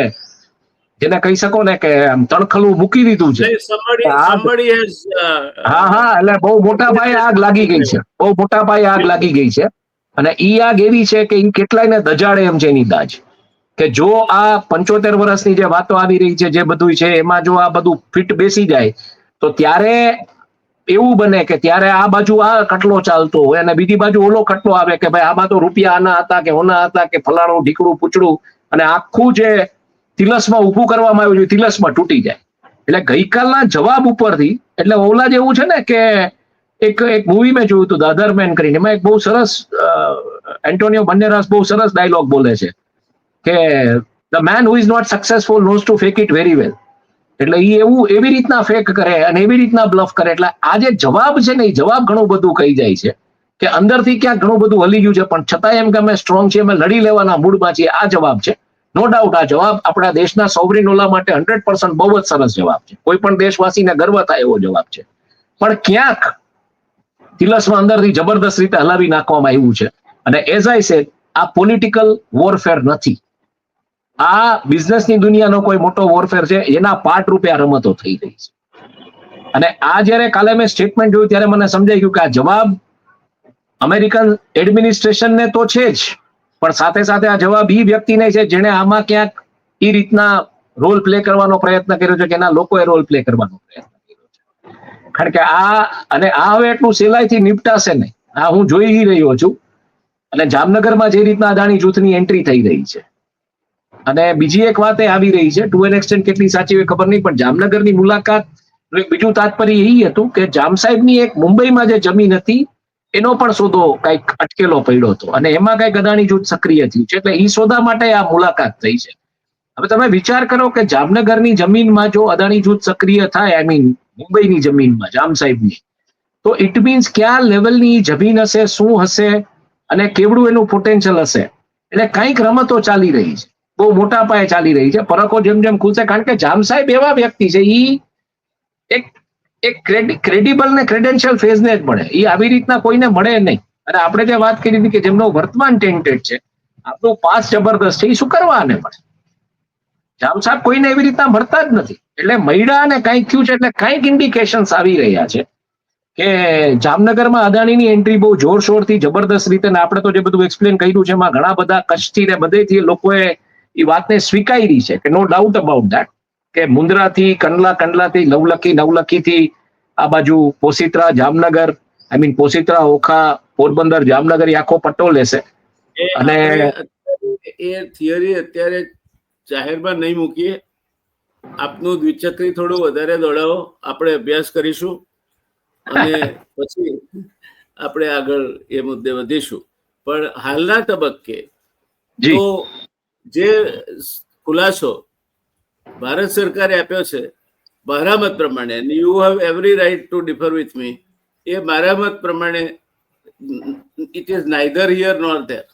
જેને કહી શકો ને કે તણખલું મૂકી દીધું છે. હા, એટલે બહુ મોટા પાયે આગ લાગી ગઈ છે, બહુ મોટા પાયે આગ લાગી ગઈ છે. અને ઈ આગ એવી છે કે ઈ કેટલાયને દજાડે એમ છે એની દાજ, કે જો આ 75 વર્ષની જે વાતો આવી રહી છે, જે બધું છે એમાં જો આ બધું ફિટ બેસી જાય તો ત્યારે એવું બને કે ત્યારે આ બાજુ આ કટલો ચાલતો હોય અને બીજી બાજુ ઓલો કટલો આવે કે ભાઈ આમાં તો રૂપિયા આના હતા કે ઓના હતા કે ફલાણું ઢીકડું પૂછડું, અને આખું જે તિલસમાં ઊભું કરવામાં આવ્યું છે તિલસમાં તૂટી જાય. એટલે ગઈકાલના જવાબ ઉપરથી, એટલે ઓલા જેવું છે ને કે એક મૂવી મેં જોયું હતું ધ અધર મેન કરીને, એમાં એક બહુ સરસ એન્ટોનિયો બંડેરાસ બહુ સરસ ડાયલોગ બોલે છે કે the man who is not successful knows to fake it very well. એટલે એ એવી રીતના ફેક કરે અને એવી રીતના બ્લફ કરે. એટલે આ જે જવાબ છે ને એ જવાબ ઘણું બધું કહી જાય છે કે અંદરથી ક્યાંક ઘણું બધું હલી ગયું છે, પણ છતાં એમ કે અમે સ્ટ્રોંગ છીએ, અમે લડી લેવાના મૂડમાં છીએ. આ જવાબ છે. નો ડાઉટ આ જવાબ આપણા દેશના સોવરિન ઓલા માટે 100% બહુ જ સરસ જવાબ છે. કોઈ પણ દેશવાસીને ગર્વ થાય એવો જવાબ છે. પણ ક્યાંક તિલસમાં અંદરથી જબરદસ્ત રીતે હલાવી નાખવામાં આવ્યું છે. અને એઝ આઈ સેડ આ પોલિટિકલ વોરફેર નથી, આ બિઝનેસની દુનિયાનો કોઈ મોટો વોરફેર છે, એના પાર્ટ રૂપે આ રમતો થઈ રહી છે. અને આ જયારે કાલે મેં સ્ટેટમેન્ટ જોયું ત્યારે મને સમજાઈ ગયું કે આ જવાબ અમેરિકન એડમિનિસ્ટ્રેશનને તો છે જ, પણ સાથે સાથે આ જવાબ એ વ્યક્તિને છે જેને આમાં ક્યાંક એ રીતના રોલ પ્લે કરવાનો પ્રયત્ન કર્યો છે કે એના લોકોએ રોલ પ્લે કરવાનો પ્રયત્ન કર્યો છે. કારણ કે આ હવે એટલું સહેલાઈથી નિપટાશે નહીં. આ હું જોઈ રહ્યો છું. અને જામનગરમાં જે રીતના અદાણી જૂથની એન્ટ્રી થઈ રહી છે, અને બીજી એક વાત એ આવી રહી છે, ટુ એન એક્સટેન્ટ કેટલી સાચી હોય ખબર નહીં, પણ જામનગરની મુલાકાત બીજું તાત્પર્ય એ હતું કે જામ સાહેબની એક મુંબઈમાં જે જમીન હતી એનો પણ સોદો કઈક અટકેલો પડ્યો હતો અને એમાં કઈક અદાણી જૂથ સક્રિય થયું છે. એટલે એ સોદા માટે આ મુલાકાત થઈ છે. હવે તમે વિચાર કરો કે જામનગરની જમીનમાં જો અદાણી જૂથ સક્રિય થાય, આઈ મીન મુંબઈની જમીનમાં જામ સાહેબની, તો ઇટ મીન્સ ક્યાં લેવલની જમીન હશે, શું હશે અને કેવડું એનું પોટેન્શિયલ હશે. એટલે કઈક રમતો ચાલી રહી છે, બહુ મોટા પાયે ચાલી રહી છે. ફરકો જેમ જેમ ખુલશે, કારણ કે જામ સાહેબ એવા વ્યક્તિ છે, એક ક્રેડિબલ ને ક્રેડેન્શિયલ ફેઝને જ મળે, એ આવી રીતના કોઈને મળે નહીં. અને આપણે જે વાત કરી હતી કે જેમનો વર્તમાન ટેન્ટેડ છે, આપણું પાસ જબરદસ્ત છે, એ શું કરવા આને મળે? જામ સાહેબ કોઈને એવી રીતના મળતા જ નથી. એટલે મળ્યા અને કંઈક થયું છે, એટલે કંઈક ઇન્ડિકેશન્સ આવી રહ્યા છે કે જામનગરમાં અદાણીની એન્ટ્રી બહુ જોરશોરથી જબરદસ્ત રીતે, ને આપણે તો જે બધું એક્સપ્લેન કર્યું છે એમાં ઘણા બધા કચ્છથી ને બધેથી લોકોએ એ વાતને સ્વીકારી છે કે નો ડાઉટ અબાઉટ ધેટ, કે મુન્દ્રાથી કંડલાથી નવલખીથી આ બાજુ પોસીત્રા જામનગર, આઈ મીન પોસીત્રા ઓખા પોરબંદર જામનગર એ આખો પટ્ટો લેશે. અને એ થિયરી અત્યારે જાહેરમાં નહીં મૂકીએ, આપનું દ્વિચક્રી થોડું વધારે દોડાવો, આપણે અભ્યાસ કરીશું અને પછી આપણે આગળ એ મુદ્દે વધીશું. પણ હાલના તબક્કે તો જે ખુલાસો ભારત સરકારે આપ્યો છે મારા મત પ્રમાણે, you have every right to differ with me, એ મારા મત પ્રમાણે it is neither here nor there.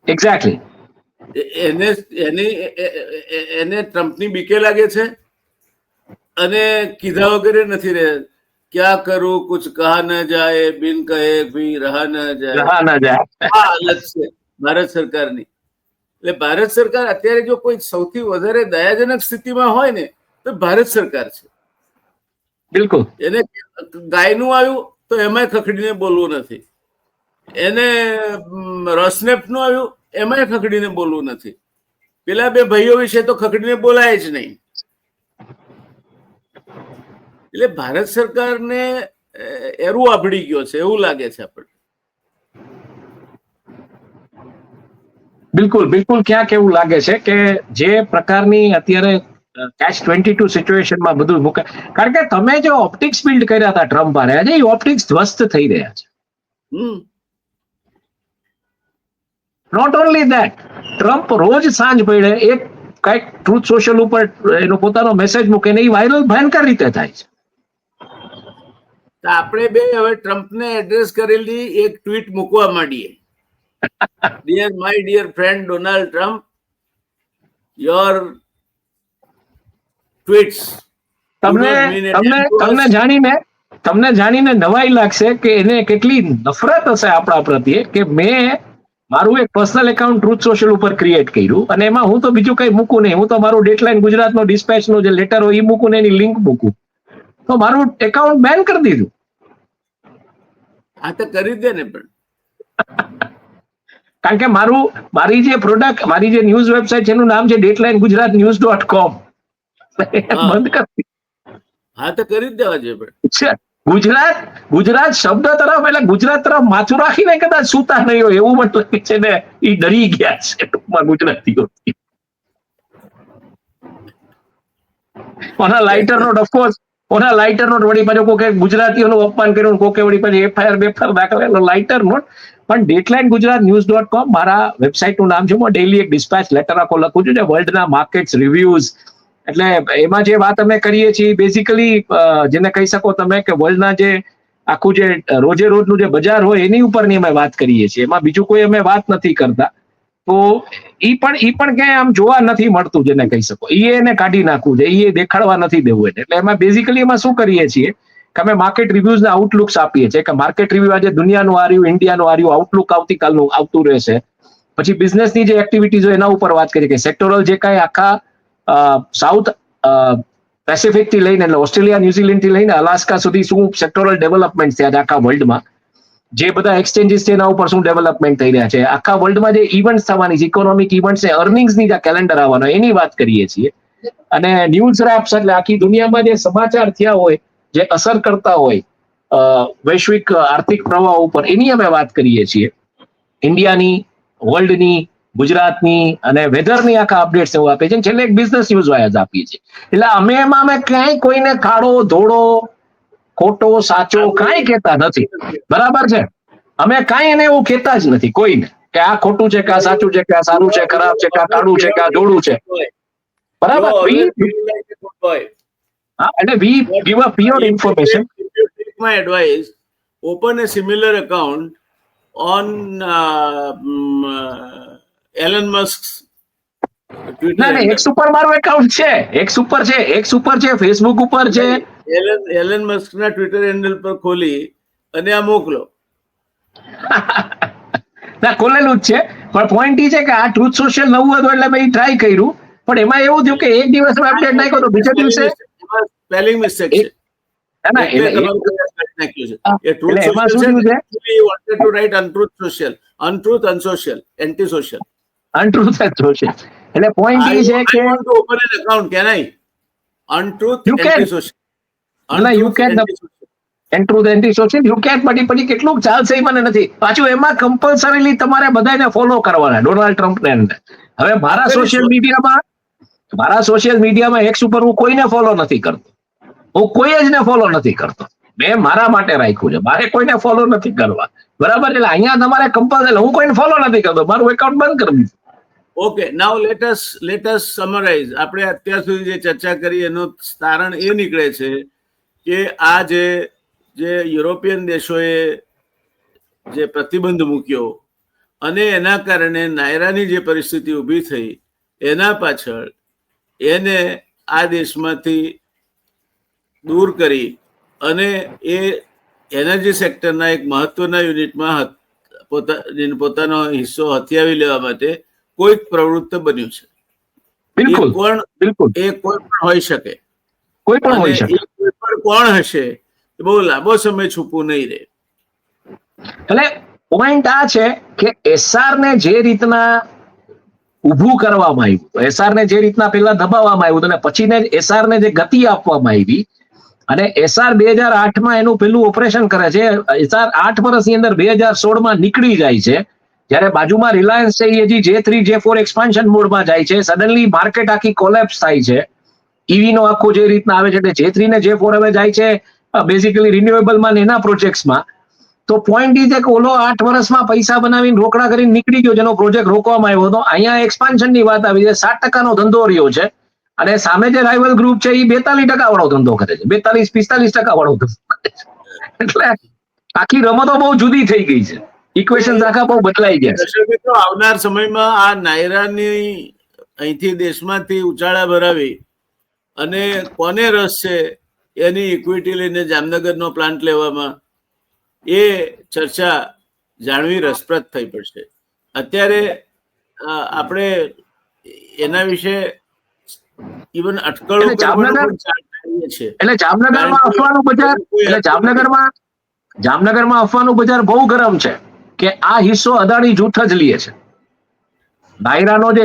Exactly. એને ટ્રમ્પની બીકે લાગે છે અને કીધા વગેરે નથી રહે. ક્યાં કરું કુછ કહા ન જાય, બિન કહે ભી રહા ન જાય. આ હાલત છે ભારત સરકારની. એટલે ભારત સરકાર અત્યારે જો કોઈ સૌથી વધારે દયાજનક સ્થિતિમાં હોય ને તો ભારત સરકાર છે. બિલકુલ. એને ગાયનું આવ્યું તો એમાંય ખખડીને બોલવું નથી, એને રોસનેફનું આવ્યું એમાંય ખખડીને બોલવું નથી. પેલા બે ભાઈઓ વિશે તો ખખડીને બોલાય જ નહીં. એટલે ભારત સરકારને એરું આભડી ગયો છે એવું લાગે છે આપણને. બિલકુલ બિલકુલ. ક્યાંક એવું લાગે છે કે જે પ્રકારની અત્યારે catch-22 સિચ્યુએશનમાં બધું મૂકે, કારણ કે તમે જે ઓપ્ટિક્સ બિલ્ડ કર્યા હતા ટ્રમ્પ હારે, આજે એ ઓપ્ટિક્સ ધ્વસ્ત થઈ રહ્યા છે. નોટ ઓનલી ધેટ, ટ્રમ્પ રોજ સાંજ પડે એક કઈક ટ્રુથ સોશિયલ ઉપર એનો પોતાનો મેસેજ મૂકે ને એ વાયરલ ભયંકર રીતે થાય છે. આપણે બે હવે ટ્રમ્પને એડ્રેસ કરેલી એક ટ્વીટ મૂકવા માંડીએ. Dear my dear friend Donald Trump, your tweets તમને જાણીને નવાઈ લાગશે કે એને કેટલી નફરત હશે આપણા પ્રત્યે કે મેં મારું એક પર્સનલ એકાઉન્ટ ટ્રુથ સોશિયલ ઉપર ક્રિએટ કર્યું અને એમાં હું તો બીજું કઈ મૂકું નહીં, હું તો મારું ડેડલાઇન ગુજરાતનો ડિસ્પેચનો જે લેટર હોય એ મૂકું ને એની લિંક મૂકું, તો મારું એકાઉન્ટ બેન કરી દીધું. આ તો કરી દે ને, પણ કારણ કે મારી જે પ્રોડક્ટ, મારી જે ન્યૂઝ વેબસાઇટ એનું નામ છે deadlinegujaratnews.com, બંધ કરી. હા તો કરી જ દેવા જોઈએ. પણ ગુજરાત શબ્દ તરફ, એટલે ગુજરાત તરફ માથું રાખીને કદાચ સુતા નહીં હોય એવું મતલબ છે ને, એ ડરી ગયા છે ટૂંકમાં ગુજરાતીઓ. ઓના લાઇટર નોટ, ઓફકોર્સ ઓના લાઇટર નોટ વળી પાછો કોકે ગુજરાતીઓનું અપમાન કર્યું, કોકે વળી પાછી એફઆઈઆર દાખલ, લાઇટર નોટ. પણ deadlinegujaratnews.com મારા વેબસાઇટનું નામ છે. હું ડેઈલી એક ડિસ્પેચ લેટર આખો લખું છું, જે વર્લ્ડના માર્કેટ્સ રિવ્યુઝ, એટલે એમાં જે વાત અમે કરીએ છીએ બેઝિકલી જેને કહી શકો તમે કે વર્લ્ડના જે આખું જે રોજે રોજનું જે બજાર હોય એની ઉપરની અમે વાત કરીએ છીએ. એમાં બીજું કોઈ અમે વાત નથી કરતા. તો ઈ પણ ક્યાંય આમ જોવા નથી મળતું, જેને કહી શકો એને કાઢી નાખવું છે, એ દેખાડવા નથી દેવું એને. એટલે એમાં બેઝિકલી એમાં શું કરીએ છીએ કે અમે માર્કેટ રિવ્યુઝના આઉટલુક્સ આપીએ છીએ, કે માર્કેટ રિવ્યુ આજે દુનિયાનું આ રહ્યું, ઇન્ડિયાનું આ રહ્યું, આઉટલુક આવતીકાલનું આવતું રહેશે. પછી બિઝનેસની જે એક્ટિવિટીઝ હોય એના ઉપર વાત કરીએ કે સેક્ટોરલ જે કાંઈ આખા સાઉથ પેસિફિક થી લઈને, એટલે ઓસ્ટ્રેલિયા ન્યુઝીલેન્ડ થી લઈને અલાસ્કા સુધી શું સેક્ટોરલ ડેવલપમેન્ટ થયા છે આખા વર્લ્ડમાં, જે બધા એક્સચેન્જીસ છે એના ઉપર શું ડેવલપમેન્ટ થઈ રહ્યા છે, આખા વર્લ્ડમાં જે ઇવેન્ટ્સ થવાની છે, ઇકોનોમિક ઇવેન્ટ્સ છે, અર્નિંગ્સની જે કેલેન્ડર આવવાનો એની વાત કરીએ છીએ. અને ન્યૂઝ રેપ્સ એટલે આખી દુનિયામાં જે સમાચાર થયા હોય, જે અસર કરતા હોય વૈશ્વિક આર્થિક પ્રવાહ ઉપર, એની અમે વાત કરીએ છીએ. ઇન્ડિયાની, વર્લ્ડની, ગુજરાતની અને વેધરની આખા અપડેટ્સ એવું આપે છે. છેલ્લે એક બિઝનેસ ન્યૂઝ વાયઝ આપીએ છીએ. એટલે અમે ક્યાંય કોઈને કાળો ધોળો ખોટો સાચો કાંઈ કહેતા નથી, બરાબર છે. અમે કાંઈ એને એવું કહેતા જ નથી કોઈને કે આ ખોટું છે કે આ સાચું છે કે આ સારું છે, ખરાબ છે કે આ કાળું છે કે આ ધોળું છે, બરાબર. એટલે we give a pure information. My advice: open a similar account on Elon Musk's Twitter. ના એક્સ ઉપર મારું એકાઉન્ટ છે, એક્સ ઉપર છે, ફેસબુક ઉપર છે. એલન મસ્ક ના ટ્વિટર હેન્ડલ પર ખોલી અને આ મોકલો. ના ખોલેલું જ છે, પણ પોઈન્ટ એ છે કે આ ટ્રુથ સોશિયલ નવું હતું એટલે મેં ટ્રાય કર્યું. પણ એમાં એવું થયું કે એક દિવસમાં અપડેટ નાખ્યો તો બીજા દિવસે સ્પેલિંગ મિસ્ટેક છે. ના, એટલે એટલે તમારું કદાચ નાખ્યું છે. એ ટ્રુથ એટલે એમાં સોશિયલ શું છે થયું છે, ને, you wanted to write untruth social, untruth unsocial, anti-social. Untruth જ જોશે. એટલે પોઈન્ટ એ છે કે I want to open an account, can I? Untruth, You can. anti-social. ના, you Untruth, can. anti-social. Untruth anti social you can, પછી કેટલું ચાલશે એ મને નથી. પાછું એમાં કમ્પલસરીલી તમારે બધાને ફોલો કરવાના, ડોનાલ્ડ ટ્રમ્પને. હવે મારા સોશિયલ મીડિયામાં એક્સ ઉપર હું કોઈને ફોલો નથી કરતો. હું કોઈ જ ને ફોલો નથી કરતો. મેં મારા માટે રાખ્યું છે, મારે કોઈને ફોલો નથી કરવા. બરાબર, એટલે અહીંયા તમારે કમ્પલસરી, હું કોઈને ફોલો નથી કરતો, મારું એકાઉન્ટ બંધ કરી દીધું. Okay, now let us summarize. આપણે અત્યાર સુધી જે ચર્ચા કરી એનું તારણ એ નીકળે છે કે આ જે યુરોપિયન દેશોએ જે પ્રતિબંધ મૂક્યો અને એના કારણે નાયરાની જે પરિસ્થિતિ ઊભી થઈ એના પાછળ એને આ દેશમાંથી દૂર કરી અને એ એનર્જી સેક્ટરના એક મહત્વના યુનિટમાં પોતાનો હિસ્સો હથિયાવી લેવા માટે કોઈક પ્રવૃત્ત બન્યું છે. બિલકુલ, બિલકુલ, એ કોઈ પણ હોઈ શકે, કોઈ પણ હોઈ શકે. કોઈ પણ કોણ હશે એ બહુ લાંબો સમય છૂપું નહીં રહે. એટલે પોઈન્ટ આ છે કે એસઆર ને જે રીતના ઊભું કરવામાં આવ્યું, એસઆર ને જે રીતના પેલા દબાવવામાં આવ્યું અને પછી એસઆર ને જે ગતિ આપવામાં આવી, અને એસઆર 2008માં એનું પેલું ઓપરેશન કરે છે. એસઆર 8 વર્ષની અંદર 2016માં નીકળી જાય છે. જ્યારે બાજુમાં રિલાયન્સ છે એ હજી J3 J4 એક્સપાન્શન મોડમાં જાય છે. સડનલી માર્કેટ આખી કોલેપ્સ થાય છે. ઈવી નો આખો જે રીતના આવે છે એટલે J3 ને J4 હવે જાય છે બેઝિકલી રિન્યુએબલમાં એના પ્રોજેક્ટ્સમાં. તો પોઈન્ટ એ છે કે ઓલો 8 વર્ષમાં પૈસા બનાવીને રોકડા કરીને નીકળી ગયો, જેનો પ્રોજેક્ટ રોકવામાં આવ્યો હતો. અહીંયા એક્સપાન્શનની વાત આવી છે, 7% ધંધો રહ્યો છે. અને સામે જે રાઇવલ ગ્રુપ છે એ 42% વાળો ધંધો કરે છે, 42-45% વાળો ધંધો કરે છે. એટલે આખી રમતો બહુ જુદી થઈ ગઈ છે, ઇક્વેશન આખા બહુ બદલાઈ ગયા છે. તો આવનાર સમયમાં આ નાયરાની અહીંથી દેશમાંથી ઉચાળા ભરાવી અને કોને રસ છે એની ઇક્વિટી લઈને જામનગરનો પ્લાન્ટ લેવામાં, એ ચર્ચા જાણવી રસપ્રદ થઈ પડશે. અત્યારે આપણે એના વિશે ઇવન અટકળો એટલે જામનગરમાં અફવાનું બજાર, એટલે જામનગરમાં અફવાનું બજાર બહુ ગરમ છે કે આ હિસ્સો અદાણી જૂથ જ લે છે. નાયરાનો જે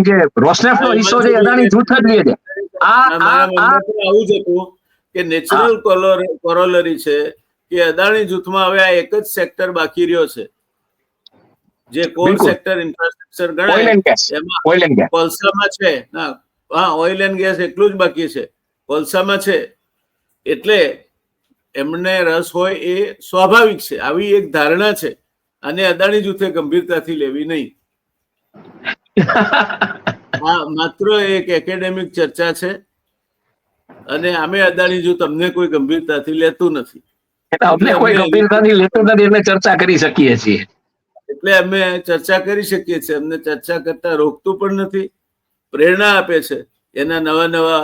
જે રોસનેફ્ટનો હિસ્સો છે અદાણી જૂથ જ લે છે. આવું જ હતું કે નેચરલ કોરોલરી છે કે અદાણી જૂથમાં હવે આ એક જ સેક્ટર બાકી રહ્યો છે જે કોર સેક્ટર ઇન્ફ્રાસ્ટ્રક્ચર ગણાય, એમાં કોલસામાં છે. હા, ઓઇલ એન્ડ ગેસ એટલું જ બાકી છે, કોલસામાં છે. એટલે એમને રસ હોય એ સ્વાભાવિક છે, આવી એક ધારણા છે. અને અદાણી જૂથે ગંભીરતાથી લેવી નહીં. માત્ર એક એકેડેમિક ચર્ચા છે અને અમે અદાણી જૂથ અમને કોઈ ગંભીરતાથી લેતું નથી. ચર્ચા કરી શકીએ છીએ, એટલે અમે ચર્ચા કરી શકીએ છીએ. અમને ચર્ચા કરતા રોકતું પણ નથી, પ્રેરણા આપે છે એના નવા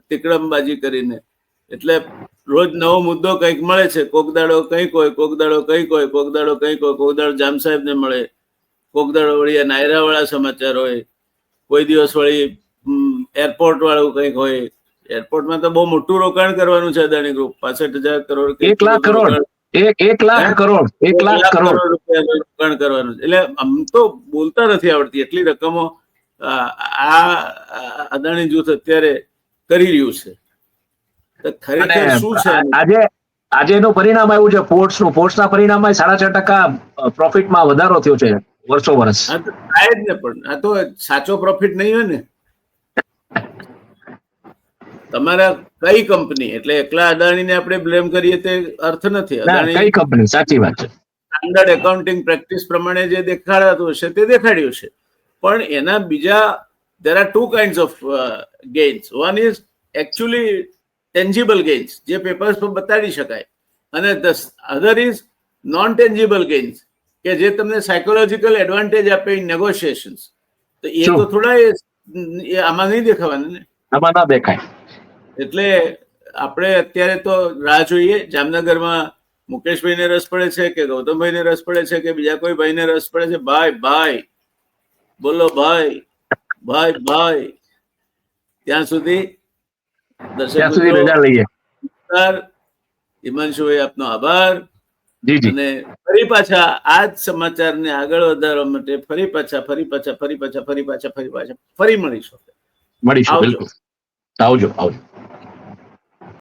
તિકડમબાજી કરીને. એટલે રોજ નવો મુદ્દો કંઈક મળે છે, કોકદાડો કંઈક હોય, કોકદાડો કંઈક હોય, કોકદાડો કંઈક હોય, કોકદાડો જામ સાહેબ ને મળે, કોકદાડો વળી નાયરા વાળા સમાચાર હોય, કોઈ દિવસ વળી એરપોર્ટ વાળું કંઈક હોય. એરપોર્ટમાં તો બહુ મોટું રોકાણ કરવાનું છે અદાણી ગ્રુપ, 65,000 કરોડ, 1 લાખ કરોડ રૂપિયા રોકાણ કરવાનું છે. એટલે આમ તો બોલતા નથી આવડતી એટલી રકમો આ અદાણી જૂથ અત્યારે કરી રહ્યું છે. ખરેખર શું છે આજે એનું પરિણામ આવ્યું છે પોર્ટ્સના પરિણામમાં 6.5% પ્રોફિટમાં વધારો થયો છે વર્ષો વર્ષ. થાય જ ને, પણ આ તો સાચો પ્રોફિટ નહીં હોય ને. તમારા કઈ કંપની, એટલે એકલા અદાણીને આપણે બ્લેમ કરીએ તે અર્થ નથી. કઈ કંપની, સાચી વાત છે. સ્ટાન્ડર્ડ એકાઉન્ટિંગ પ્રેક્ટિસ પ્રમાણે જે દેખાડાતું હશે તે દેખાડ્યું છે, પણ એના બીજા there are two kinds of gains. One is actually tangible gains, જે પેપર્સ પર બતાડી શકાય, અને the other is non tangible gains, કે જે તમને સાયકોલોજીકલ એડવાન્ટેજ આપે ઇન નેગોશિએશન્સ. તો એ તો થોડા આમાં નહીં દેખાવાના ને, આમાં ના દેખાય. એટલે આપણે અત્યારે તો રાહ જોઈએ. જામનગરમાં મુકેશભાઈને રસ પડે છે કે ગૌતમભાઈને રસ પડે છે કે બીજા કોઈ ભાઈને રસ પડે છે? ભાઈ બોલો ભાઈ. ત્યાં સુધી ત્યાં સુધી રજા લઈએ. હિમાંશુભાઈ આપનો આભાર. જી જી. અને ફરી પાછા આ જ સમાચારને આગળ વધારવા માટે ફરી પાછા ફરી મળીશું. મળીશું. આવજો. બિલકુલ. આવજો.